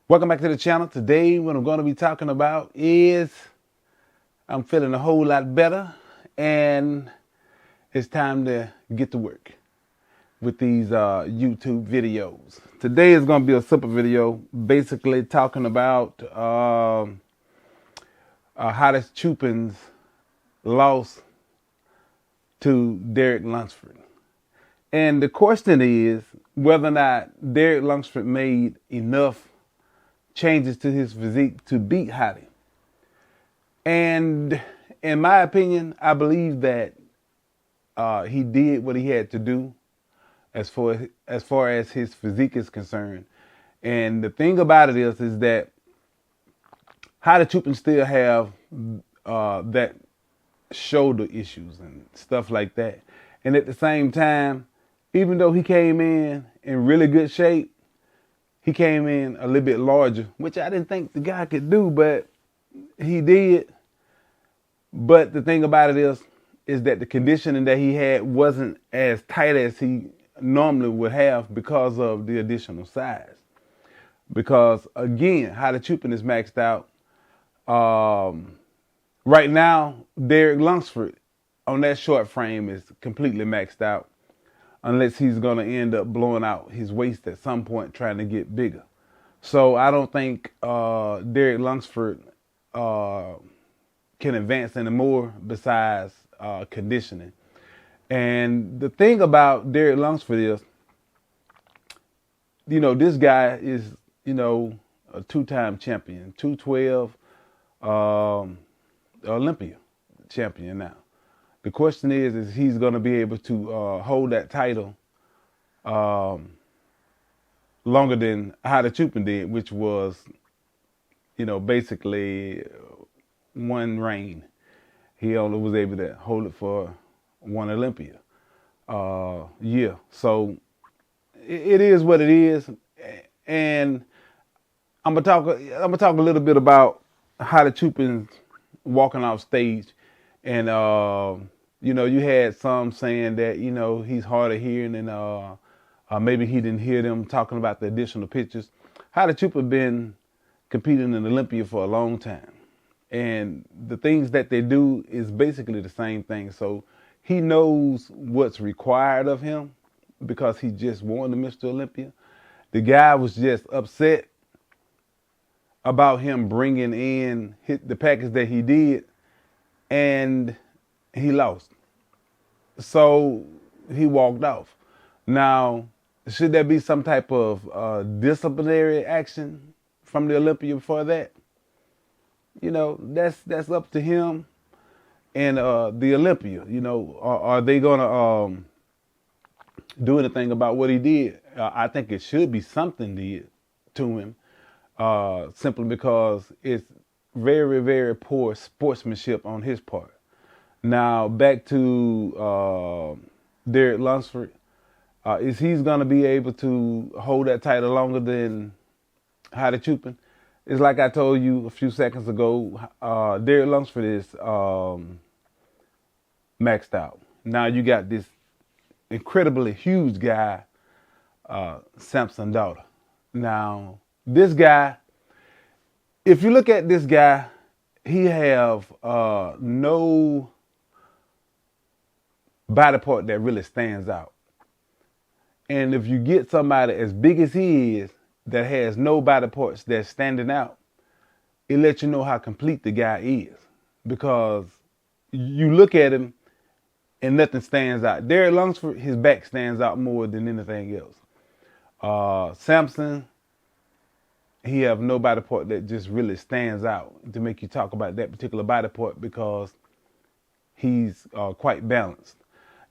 Welcome back to the channel. Today what I'm going to be talking about is I'm feeling a whole lot better and it's time to get to work with these YouTube videos. Today is going to be a simple video basically talking about how this Chupin's lost to Derek Lunsford. And the question is whether or not Derek Lunsford made enough changes to his physique to beat Hottie. And in my opinion, I believe that he did what he had to do as far as his physique is concerned. And the thing about it is that Hottie Chupin still have that shoulder issues and stuff like that. And at the same time, even though he came in really good shape, he came in a little bit larger, which I didn't think the guy could do, but he did. But the thing about it is that the conditioning that he had wasn't as tight as he normally would have because of the additional size. Because again, Hottie Chupin is maxed out. Right now, Derek Lunsford on that short frame is completely maxed out, unless he's going to end up blowing out his waist at some point trying to get bigger. So I don't think Derek Lunsford can advance anymore besides conditioning. And the thing about Derek Lunsford is, this guy is, a two-time champion, 212 Olympia champion now. The question is he's going to be able to hold that title longer than Hottie Chupin did, which was, basically one reign. He only was able to hold it for one Olympia year. So it is what it is. And I'm gonna talk a little bit about Hottie Chupin walking off stage. And, you had some saying that, he's hard of hearing and maybe he didn't hear them talking about the additional pictures. Hottie Chupin been competing in Olympia for a long time. And the things that they do is basically the same thing. So he knows what's required of him because he just won the Mr. Olympia. The guy was just upset about him bringing in the package that he did, and he lost. So he walked off. Now, should there be some type of disciplinary action from the Olympia for that? That's up to him and the Olympia. Are they gonna do anything about what he did? I think it should be something did to him, simply because it's very, very poor sportsmanship on his part. Now, back to Derek Lunsford. Is he's going to be able to hold that title longer than Hottie Chupin? It's like I told you a few seconds ago, Derek Lunsford is maxed out. Now you got this incredibly huge guy, Samson Daughter. Now, this guy, if you look at this guy, he have no body part that really stands out. And if you get somebody as big as he is that has no body parts that's standing out, it lets you know how complete the guy is. Because you look at him and nothing stands out. Derek Lunsford, his back stands out more than anything else. Samson, he have no body part that just really stands out to make you talk about that particular body part because he's quite balanced.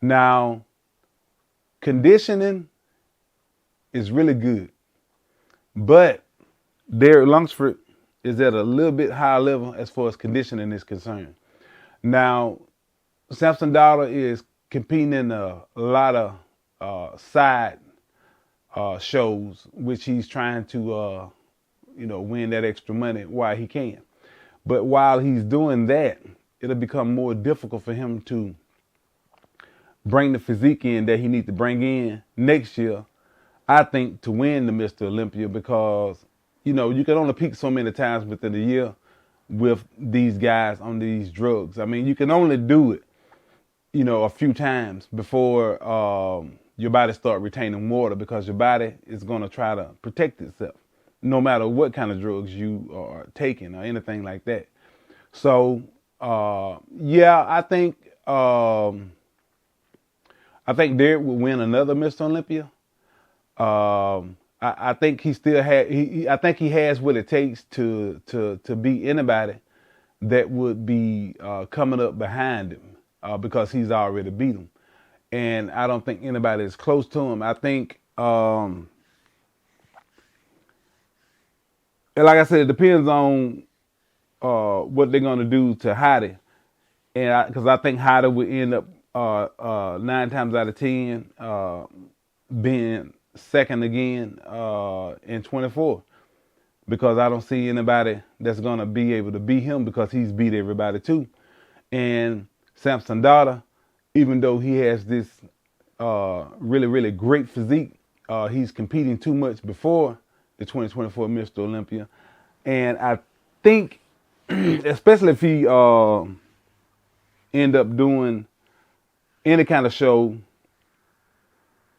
Now, conditioning is really good, but Derek Lunsford is at a little bit higher level as far as conditioning is concerned. Now, Samson Daughter is competing in a lot of side shows, which he's trying to win that extra money while he can. But while he's doing that, it'll become more difficult for him to bring the physique in that he needs to bring in next year, I think, to win the Mr. Olympia, because, you know, you can only peak so many times within a year with these guys on these drugs. I mean, you can only do it, you know, a few times before your body start retaining water, because your body is going to try to protect itself, no matter what kind of drugs you are taking or anything like that. So, yeah, I think Derek will win another Mr. Olympia. I think he still I think he has what it takes to beat anybody that would be coming up behind him, because he's already beat him. And I don't think anybody is close to him. I think, like I said, it depends on what they're going to do to Heidi. And because I think Heidi would end up 9 times out of 10 being second again in 24, because I don't see anybody that's going to be able to beat him, because he's beat everybody too. And Samson Daughter, even though he has this really, really great physique, he's competing too much before the 2024 Mr. Olympia. And I think, especially if he end up doing any kind of show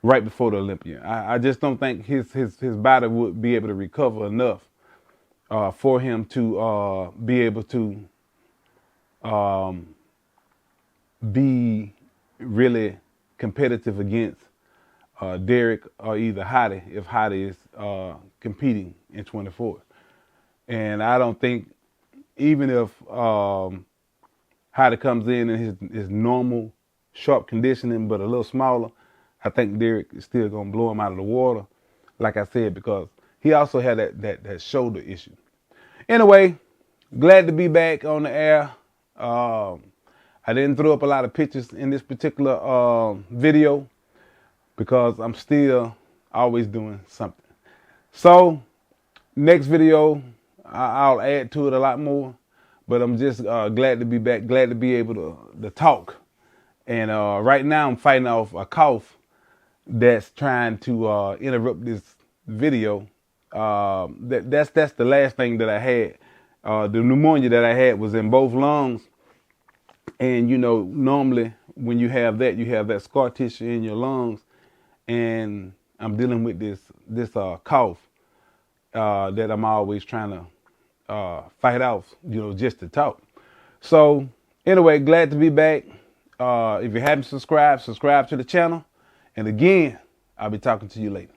right before the Olympia, I just don't think his body would be able to recover enough for him to be able to be really competitive against Derek or either Heidi, if Heidi is competing in 24. And I don't think, even if Heidi comes in his normal sharp conditioning but a little smaller, I think Derek is still gonna blow him out of the water, like I said, because he also had that shoulder issue. Anyway, glad to be back on the air. I didn't throw up a lot of pictures in this particular video because I'm still always doing something. So next video, I'll add to it a lot more, but I'm just glad to be back, glad to be able to talk. And right now I'm fighting off a cough that's trying to interrupt this video. That's the last thing that I had. The pneumonia that I had was in both lungs. And, you know, normally when you have that scar tissue in your lungs, and I'm dealing with this cough that I'm always trying to fight off, you know, just to talk. So anyway, glad to be back. If you haven't subscribed, subscribe to the channel. And again, I'll be talking to you later.